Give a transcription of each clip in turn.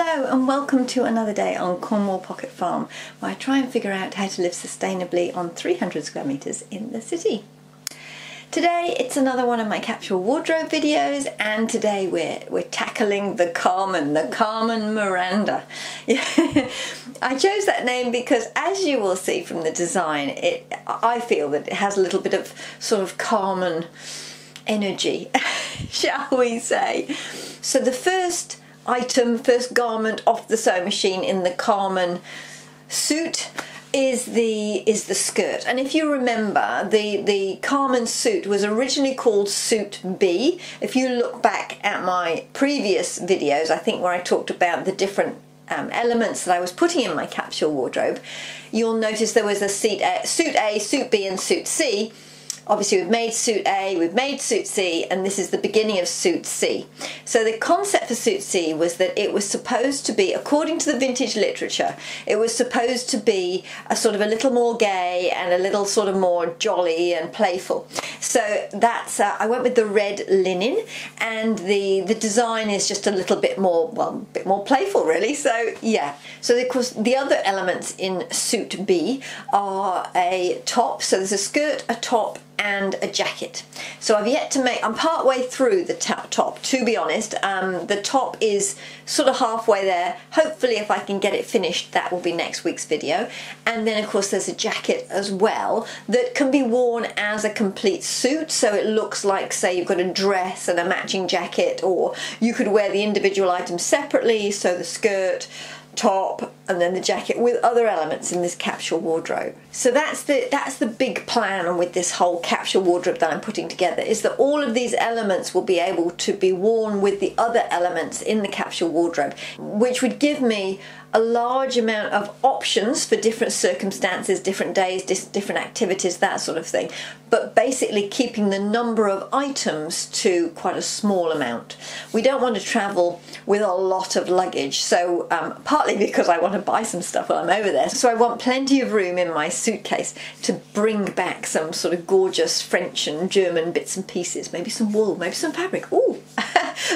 Hello and welcome to another day on Cornwall Pocket Farm, where I try and figure out how to live sustainably on 300 square metres in the city. Today it's another one of my capsule wardrobe videos, and today we're tackling the Carmen Miranda. I chose that name because, as you will see from the design, I feel that it has a little bit of sort of Carmen energy, shall we say. So the first garment off the sewing machine in the Carmen suit is the skirt. And if you remember, the Carmen suit was originally called Suit B. If you look back at my previous videos, I think where I talked about the different elements that I was putting in my capsule wardrobe, you'll notice there was a Suit A, Suit B and Suit C. Obviously we've made Suit A, we've made Suit C, and this is the beginning of Suit C. So the concept for Suit C was that it was supposed to be, according to the vintage literature, it was supposed to be a sort of a little more gay and a little sort of more jolly and playful. So that's, I went with the red linen, and the design is just a little bit more, well, a bit more playful really. So yeah, so of course the other elements in Suit B are a top, so there's a skirt, a top, and a jacket. So I've yet to make, I'm part way through the top, to be honest. The top is sort of halfway there. Hopefully if I can get it finished, that will be next week's video. And then of course there's a jacket as well that can be worn as a complete suit, so it looks like, say, you've got a dress and a matching jacket, or you could wear the individual items separately, so the skirt, top, and then the jacket with other elements in this capsule wardrobe. So that's the big plan with this whole capsule wardrobe that I'm putting together, is that all of these elements will be able to be worn with the other elements in the capsule wardrobe, which would give me a large amount of options for different circumstances, different days, different activities, that sort of thing, but basically keeping the number of items to quite a small amount. We don't want to travel with a lot of luggage, so partly because I want to buy some stuff while I'm over there, so I want plenty of room in my suitcase to bring back some sort of gorgeous French and German bits and pieces, maybe some wool, maybe some fabric. Ooh,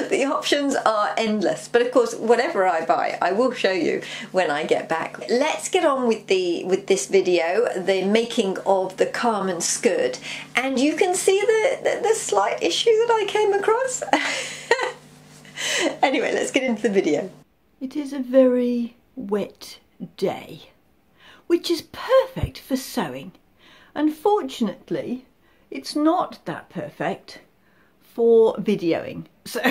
the options are endless. But of course, whatever I buy, I will show you when I get back. Let's get on with this video, the making of the Carmen skirt, and you can see the slight issue that I came across. Anyway, let's get into the video. It is a very wet day, which is perfect for sewing. Unfortunately, it's not that perfect for videoing. So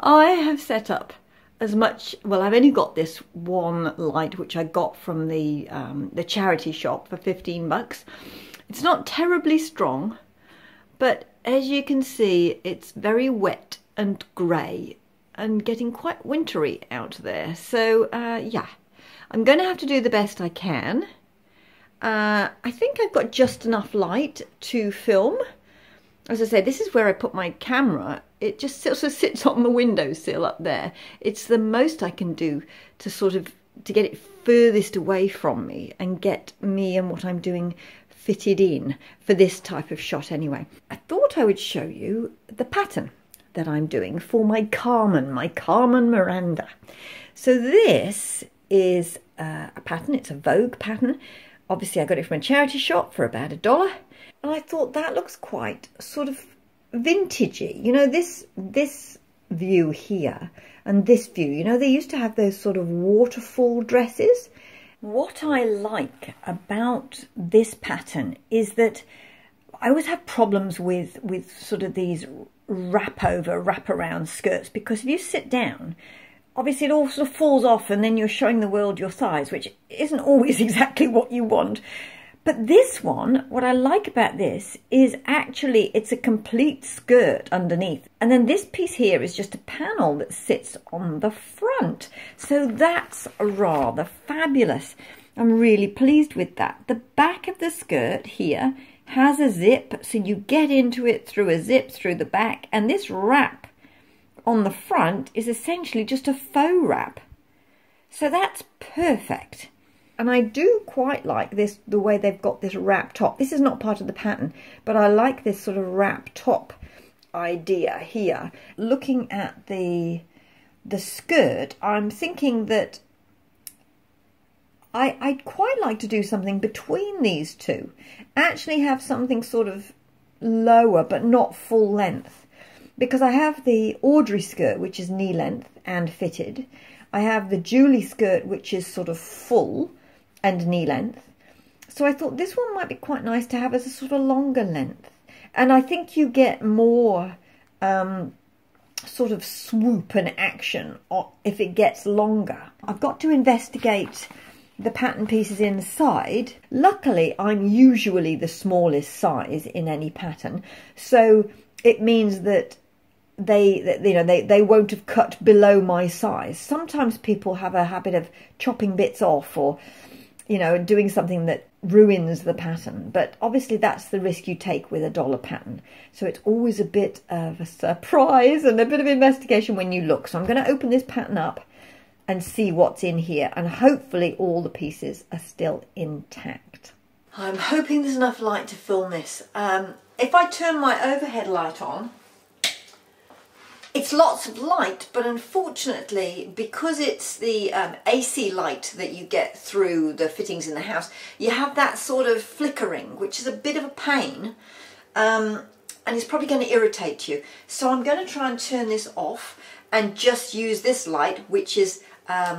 I have set up as much, well, I've only got this one light which I got from the charity shop for 15 bucks. It's not terribly strong, but as you can see, it's very wet and grey and getting quite wintry out there. So yeah, I'm going to have to do the best I can. I think I've got just enough light to film. As I say, this is where I put my camera. It just sort of sits on the windowsill up there. It's the most I can do to sort of to get it furthest away from me and get me and what I'm doing fitted in for this type of shot anyway. I thought I would show you the pattern that I'm doing for my Carmen Miranda. So this is a pattern, it's a Vogue pattern. Obviously I got it from a charity shop for about $1. And I thought that looks quite sort of vintagey. You know, this view here and this view, you know, they used to have those sort of waterfall dresses. What I like about this pattern is that I always have problems with sort of these wrap-around skirts, because if you sit down, obviously it all sort of falls off and then you're showing the world your thighs, which isn't always exactly what you want. But this one, what I like about this is actually it's a complete skirt underneath. And then this piece here is just a panel that sits on the front. So that's rather fabulous. I'm really pleased with that. The back of the skirt here has a zip, so you get into it through a zip through the back. And this wrap on the front is essentially just a faux wrap. So that's perfect. And I do quite like this, the way they've got this wrap top. This is not part of the pattern, but I like this sort of wrap top idea here. Looking at the the skirt, I'm thinking that I'd quite like to do something between these two. Actually have something sort of lower but not full length. Because I have the Audrey skirt, which is knee length and fitted. I have the Julie skirt, which is sort of full and knee length. So I thought this one might be quite nice to have as a sort of longer length. And I think you get more sort of swoop and action if it gets longer. I've got to investigate the pattern pieces inside. Luckily, I'm usually the smallest size in any pattern, so it means that they won't have cut below my size. Sometimes people have a habit of chopping bits off, or doing something that ruins the pattern, but obviously that's the risk you take with a dollar pattern. So it's always a bit of a surprise and a bit of investigation when you look. So I'm going to open this pattern up and see what's in here, and hopefully all the pieces are still intact. I'm hoping there's enough light to film this. If I turn my overhead light on, it's lots of light, but unfortunately, because it's the AC light that you get through the fittings in the house, you have that sort of flickering, which is a bit of a pain, and it's probably going to irritate you. So I'm going to try and turn this off and just use this light, which is a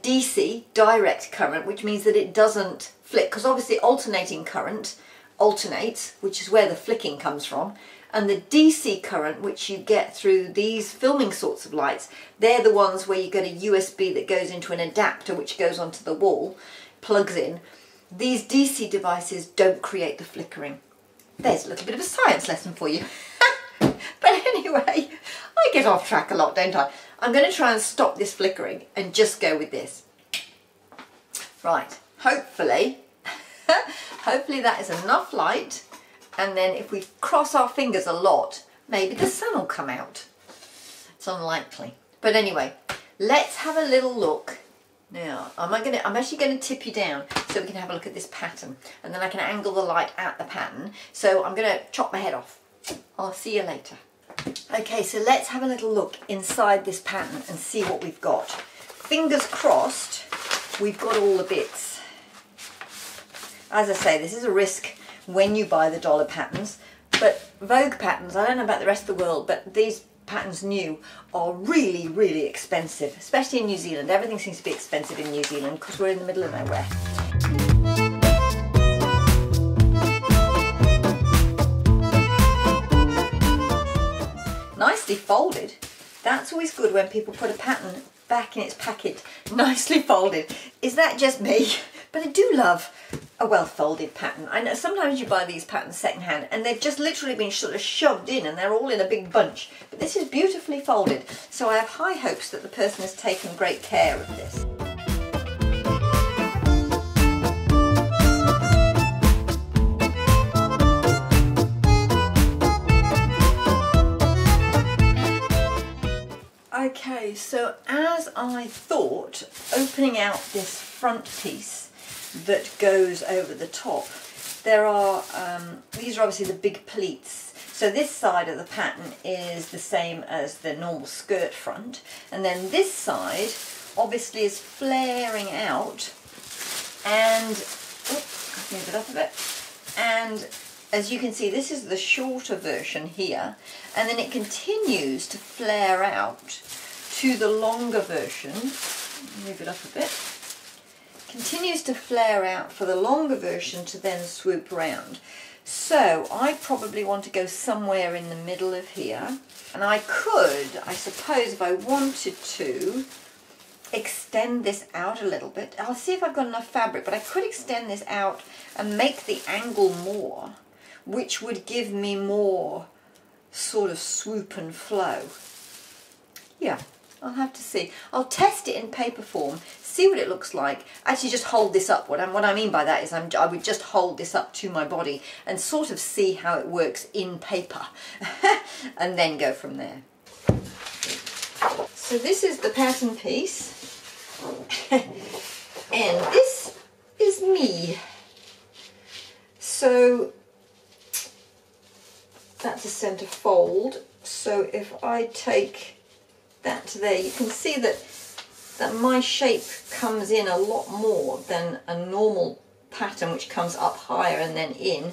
DC, direct current, which means that it doesn't flick, because obviously alternating current alternates, which is where the flicking comes from. And the DC current, which you get through these filming sorts of lights, they're the ones where you get a USB that goes into an adapter which goes onto the wall, plugs in. These DC devices don't create the flickering. There's a little bit of a science lesson for you. But anyway, I get off track a lot, don't I? I'm going to try and stop this flickering and just go with this. Right, hopefully that is enough light. And then if we cross our fingers a lot, maybe the sun will come out. It's unlikely. But anyway, let's have a little look. Now, I'm actually going to tip you down so we can have a look at this pattern. And then I can angle the light at the pattern. So I'm going to chop my head off. I'll see you later. Okay, so let's have a little look inside this pattern and see what we've got. Fingers crossed, we've got all the bits. As I say, this is a risk when you buy the dollar patterns, but Vogue patterns, I don't know about the rest of the world, but these patterns new are really, really expensive, especially in New Zealand. Everything seems to be expensive in New Zealand because we're in the middle of nowhere. Nicely folded. That's always good when people put a pattern back in its packet, nicely folded. Is that just me? But I do love a well-folded pattern. I know sometimes you buy these patterns second-hand and they've just literally been sort of shoved in and they're all in a big bunch. But this is beautifully folded, so I have high hopes that the person has taken great care of this. Okay, so as I thought, opening out this front piece that goes over the top, there are, these are obviously the big pleats. So this side of the pattern is the same as the normal skirt front, and then this side obviously is flaring out, and, I've moved it up a bit, and as you can see, this is the shorter version here, and then it continues to flare out to the longer version. Move it up a bit. Continues to flare out for the longer version to then swoop around. So I probably want to go somewhere in the middle of here, and I could, I suppose, if I wanted to, extend this out a little bit. I'll see if I've got enough fabric, but I could extend this out and make the angle more, which would give me more sort of swoop and flow. Yeah, I'll have to see. I'll test it in paper form, see what it looks like. Actually, just hold this up. What I mean by that is I would just hold this up to my body and sort of see how it works in paper and then go from there. So this is the pattern piece and this is me. So that's a centre fold. So if I take that there, you can see that my shape comes in a lot more than a normal pattern which comes up higher and then in.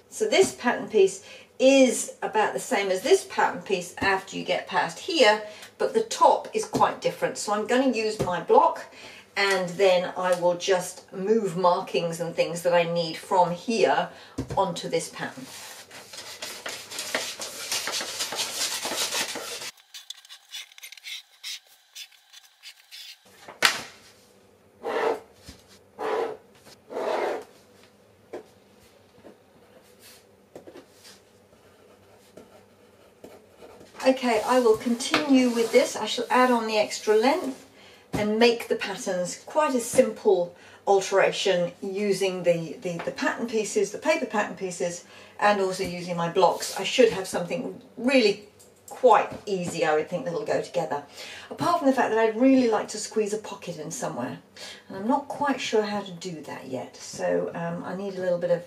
So this pattern piece is about the same as this pattern piece after you get past here, but the top is quite different. So I'm going to use my block, and then I will just move markings and things that I need from here onto this pattern. Okay, I will continue with this. I shall add on the extra length and make the patterns quite a simple alteration using the pattern pieces, the paper pattern pieces, and also using my blocks. I should have something really quite easy, I would think, that'll go together. Apart from the fact that I'd really like to squeeze a pocket in somewhere, and I'm not quite sure how to do that yet, so I need a little bit of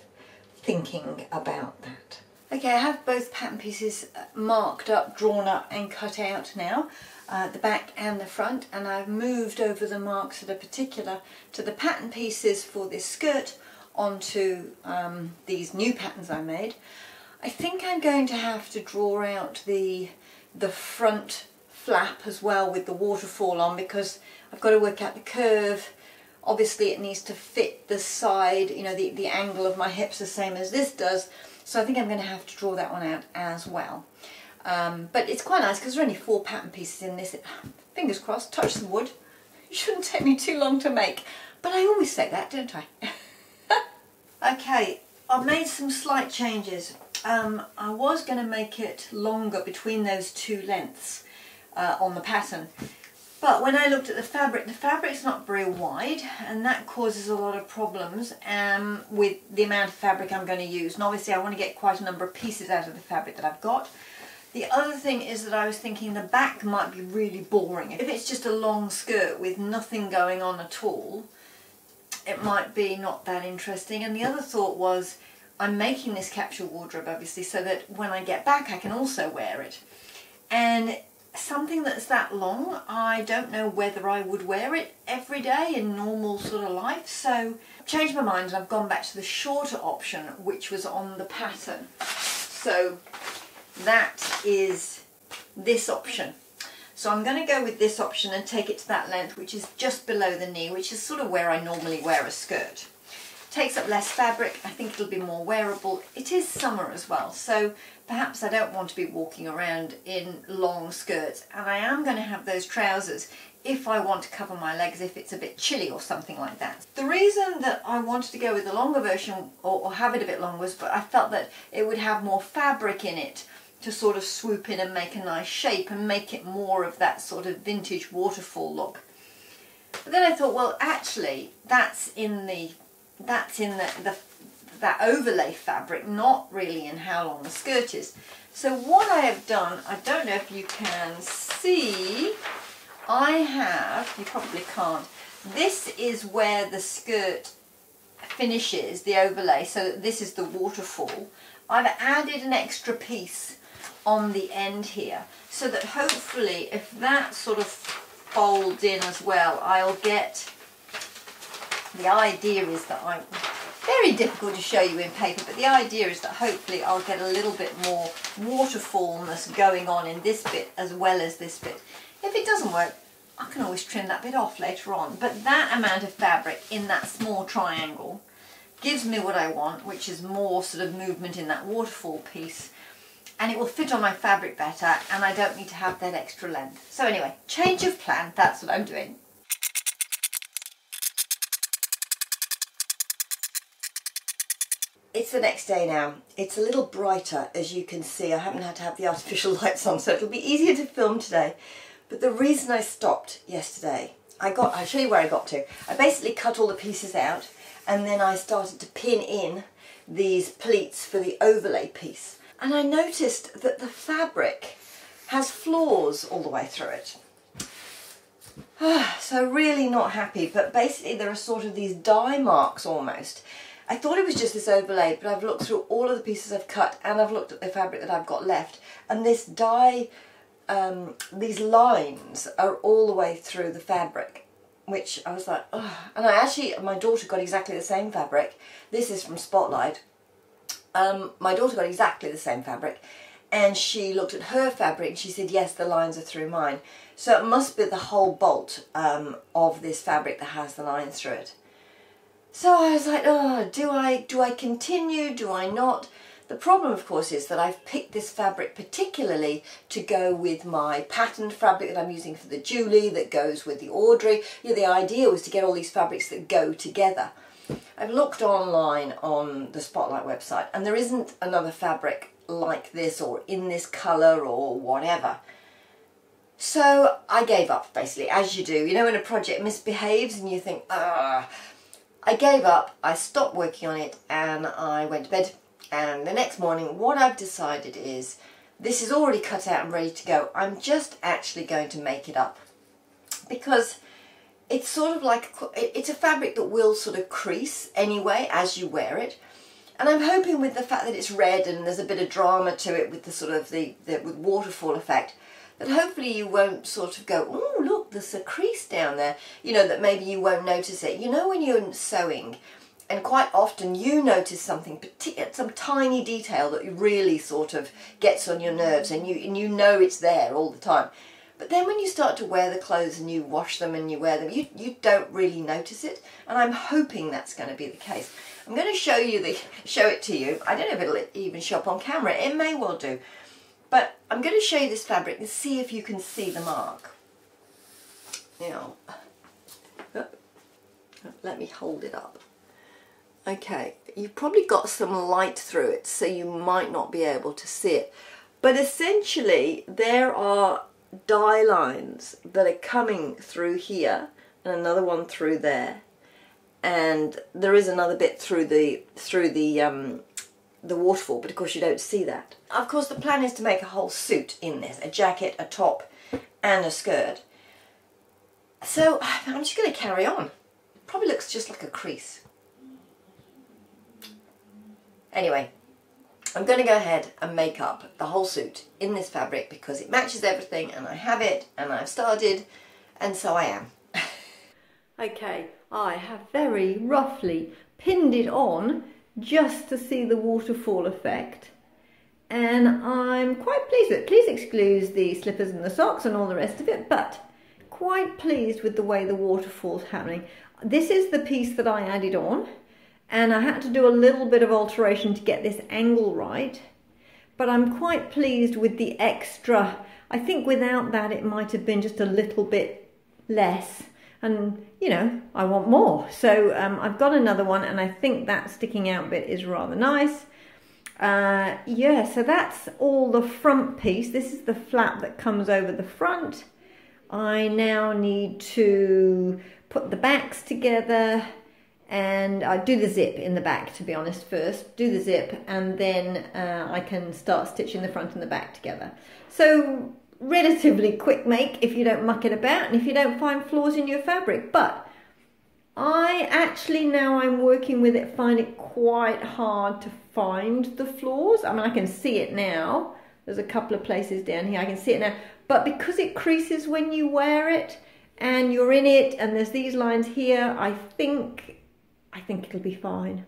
thinking about that. Okay, I have both pattern pieces marked up, drawn up and cut out now, the back and the front, and I've moved over the marks that are particular to the pattern pieces for this skirt onto these new patterns I made. I think I'm going to have to draw out the front flap as well with the waterfall on, because I've got to work out the curve. Obviously it needs to fit the side, you know, the angle of my hips the same as this does. So I think I'm going to have to draw that one out as well. But it's quite nice because there are only 4 pattern pieces in this. Fingers crossed, touch the wood. It shouldn't take me too long to make. But I always say that, don't I? Okay, I've made some slight changes. I was going to make it longer between those 2 lengths on the pattern. But when I looked at the fabric's not very wide, and that causes a lot of problems with the amount of fabric I'm going to use. And obviously I want to get quite a number of pieces out of the fabric that I've got. The other thing is that I was thinking the back might be really boring. If it's just a long skirt with nothing going on at all, it might be not that interesting. And the other thought was, I'm making this capsule wardrobe obviously so that when I get back I can also wear it. And something that's that long, I don't know whether I would wear it every day in normal sort of life, so I've changed my mind and I've gone back to the shorter option, which was on the pattern. So that is this option. So I'm going to go with this option and take it to that length, which is just below the knee, which is sort of where I normally wear a skirt. Takes up less fabric, I think it'll be more wearable. It is summer as well, so perhaps I don't want to be walking around in long skirts, and I am going to have those trousers if I want to cover my legs if it's a bit chilly or something like that. The reason that I wanted to go with the longer version or have it a bit longer was, but I felt that it would have more fabric in it to sort of swoop in and make a nice shape and make it more of that sort of vintage waterfall look. But then I thought, well, actually that's in that overlay fabric, not really in how long the skirt is. So what I have done, I don't know if you can see, I have, you probably can't, this is where the skirt finishes, the overlay, so that this is the waterfall. I've added an extra piece on the end here, so that hopefully if that sort of folds in as well, I'll get, the idea is that I'm, very difficult to show you in paper, but the idea is that hopefully I'll get a little bit more waterfallness going on in this bit as well as this bit. If it doesn't work, I can always trim that bit off later on, but that amount of fabric in that small triangle gives me what I want, which is more sort of movement in that waterfall piece, and it will fit on my fabric better, and I don't need to have that extra length. So anyway, change of plan, that's what I'm doing. It's the next day now. It's a little brighter, as you can see. I haven't had to have the artificial lights on, so it'll be easier to film today. But the reason I stopped yesterday, I'll show you where I got to. I basically cut all the pieces out, and then I started to pin in these pleats for the overlay piece. And I noticed that the fabric has flaws all the way through it. So really not happy, but basically there are sort of these dye marks almost. I thought it was just this overlay, but I've looked through all of the pieces I've cut and I've looked at the fabric that I've got left, and this dye these lines are all the way through the fabric, which I was like, oh. And my daughter got exactly the same fabric. This is from Spotlight. My daughter got exactly the same fabric, and she looked at her fabric and she said, yes, the lines are through mine. So it must be the whole bolt of this fabric that has the lines through it. So I was like, oh, do I continue? Do I not? The problem, of course, is that I've picked this fabric particularly to go with my patterned fabric that I'm using for the Julie, that goes with the Audrey. You know, the idea was to get all these fabrics that go together. I've looked online on the Spotlight website, and there isn't another fabric like this or in this colour or whatever. So I gave up, basically, as you do. You know, when a project misbehaves and you think, ah. I gave up, I stopped working on it, and I went to bed. And the next morning, what I've decided is, this is already cut out and ready to go. I'm just actually going to make it up, because it's sort of like, it's a fabric that will sort of crease anyway as you wear it. And I'm hoping with the fact that it's red and there's a bit of drama to it with the sort of the waterfall effect, that hopefully you won't sort of go, oh look, there's a crease down there, you know, that maybe you won't notice it. You know, when you're sewing, and quite often you notice something, some tiny detail that really sort of gets on your nerves, and you know it's there all the time. But then when you start to wear the clothes and you wash them and you wear them, you don't really notice it. And I'm hoping that's going to be the case. I'm going to show it to you. I don't know if it'll even show up on camera. It may well do. But I'm going to show you this fabric and see if you can see the mark. Now, let me hold it up. Okay, you've probably got some light through it, so you might not be able to see it. But essentially, there are dye lines that are coming through here, and another one through there, and there is another bit through the waterfall, but of course you don't see that. Of course, the plan is to make a whole suit in this, a jacket, a top, and a skirt. So I'm just going to carry on. It probably looks just like a crease. Anyway, I'm going to go ahead and make up the whole suit in this fabric because it matches everything, and I have it, and I've started, and so I am. Okay, I have very roughly pinned it on just to see the waterfall effect, and I'm quite pleased with it. Please excuse the slippers and the socks and all the rest of it, but quite pleased with the way the waterfall's happening. This is the piece that I added on, and I had to do a little bit of alteration to get this angle right, but I'm quite pleased with the extra. I think without that it might have been just a little bit less, and you know, I want more. So I've got another one, and I think that sticking out bit is rather nice. Yeah, so that's all the front piece. This is the flap that comes over the front. I now need to put the backs together, and I do the zip in the back, to be honest, first. Do the zip, and then I can start stitching the front and the back together. So relatively quick make if you don't muck it about and if you don't find flaws in your fabric. But I actually, now I'm working with it, find it quite hard to find the flaws. I mean, I can see it now. There's a couple of places down here I can see it now. But because it creases when you wear it and you're in it, and there's these lines here, I think it'll be fine.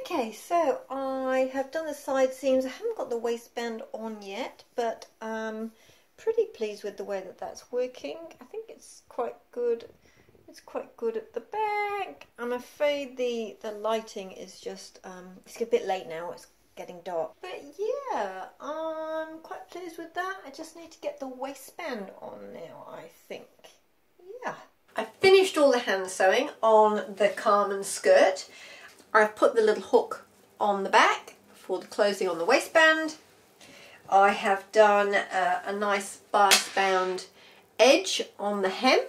Okay, so I have done the side seams. I haven't got the waistband on yet, but I'm pretty pleased with the way that that's working. I think it's quite good. It's quite good at the back. I'm afraid the lighting is just, it's a bit late now, it's getting dark. But yeah, I'm quite pleased with that. I just need to get the waistband on now, I think. Yeah. I've finished all the hand sewing on the Carmen skirt. I've put the little hook on the back for the closing on the waistband. I have done a nice bias bound edge on the hem.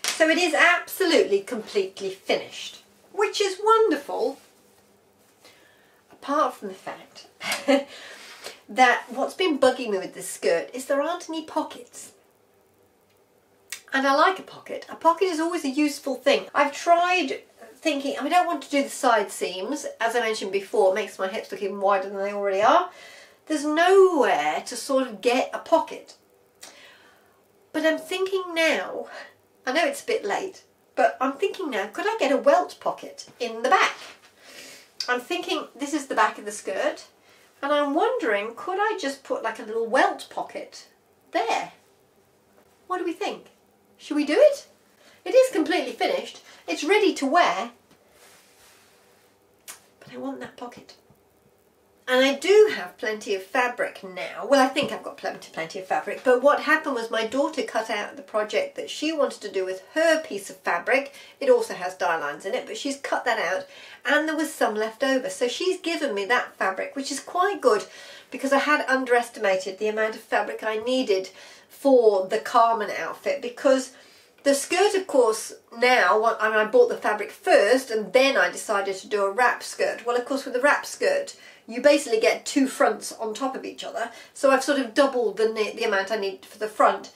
So it is absolutely completely finished, which is wonderful, apart from the fact that what's been bugging me with this skirt is there aren't any pockets. And I like a pocket. A pocket is always a useful thing. I've tried thinking, I don't want to do the side seams. As I mentioned before, it makes my hips look even wider than they already are. There's nowhere to sort of get a pocket. But I'm thinking now, I know it's a bit late, but I'm thinking now, could I get a welt pocket in the back? I'm thinking this is the back of the skirt, and I'm wondering, could I just put like a little welt pocket there? What do we think? Should we do it? It is completely finished. It's ready to wear, but I want that pocket. And I do have plenty of fabric now. Well, I think I've got plenty of fabric, but what happened was my daughter cut out the project that she wanted to do with her piece of fabric. It also has die lines in it, but she's cut that out, and there was some left over. So she's given me that fabric, which is quite good, because I had underestimated the amount of fabric I needed for the Carmen outfit, because the skirt, of course, now, I bought the fabric first and then I decided to do a wrap skirt. Well, of course, with a wrap skirt, you basically get two fronts on top of each other. So I've sort of doubled the amount I need for the front.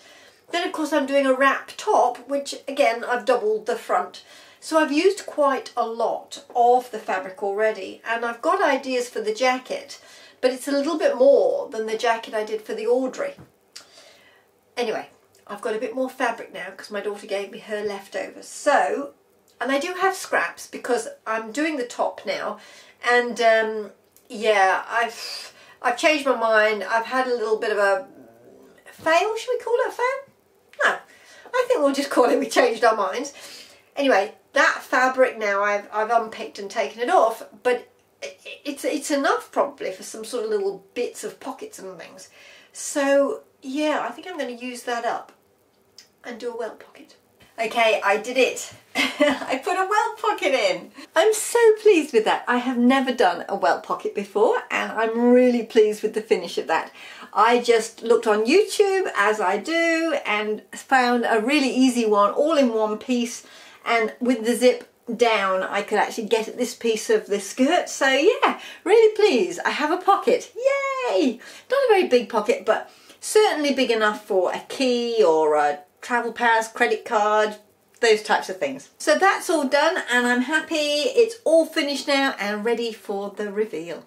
Then, of course, I'm doing a wrap top, which, again, I've doubled the front. So I've used quite a lot of the fabric already. And I've got ideas for the jacket, but it's a little bit more than the jacket I did for the Audrey. Anyway, I've got a bit more fabric now because my daughter gave me her leftovers. So, and I do have scraps because I'm doing the top now, and yeah, I've changed my mind. I've had a little bit of a fail. Should we call it a fail? No, I think we'll just call it we changed our minds. Anyway, that fabric now I've unpicked and taken it off, but it's enough probably for some sort of little bits of pockets and things. So yeah, I think I'm going to use that up and do a welt pocket. Okay, I did it. I put a welt pocket in. I'm so pleased with that. I have never done a welt pocket before, and I'm really pleased with the finish of that. I just looked on YouTube, as I do, and found a really easy one, all in one piece, and with the zip down I could actually get at this piece of the skirt. So yeah, really pleased. I have a pocket. Yay! Not a very big pocket, but certainly big enough for a key or a travel pass, credit card, those types of things. So that's all done, and I'm happy. It's all finished now and ready for the reveal.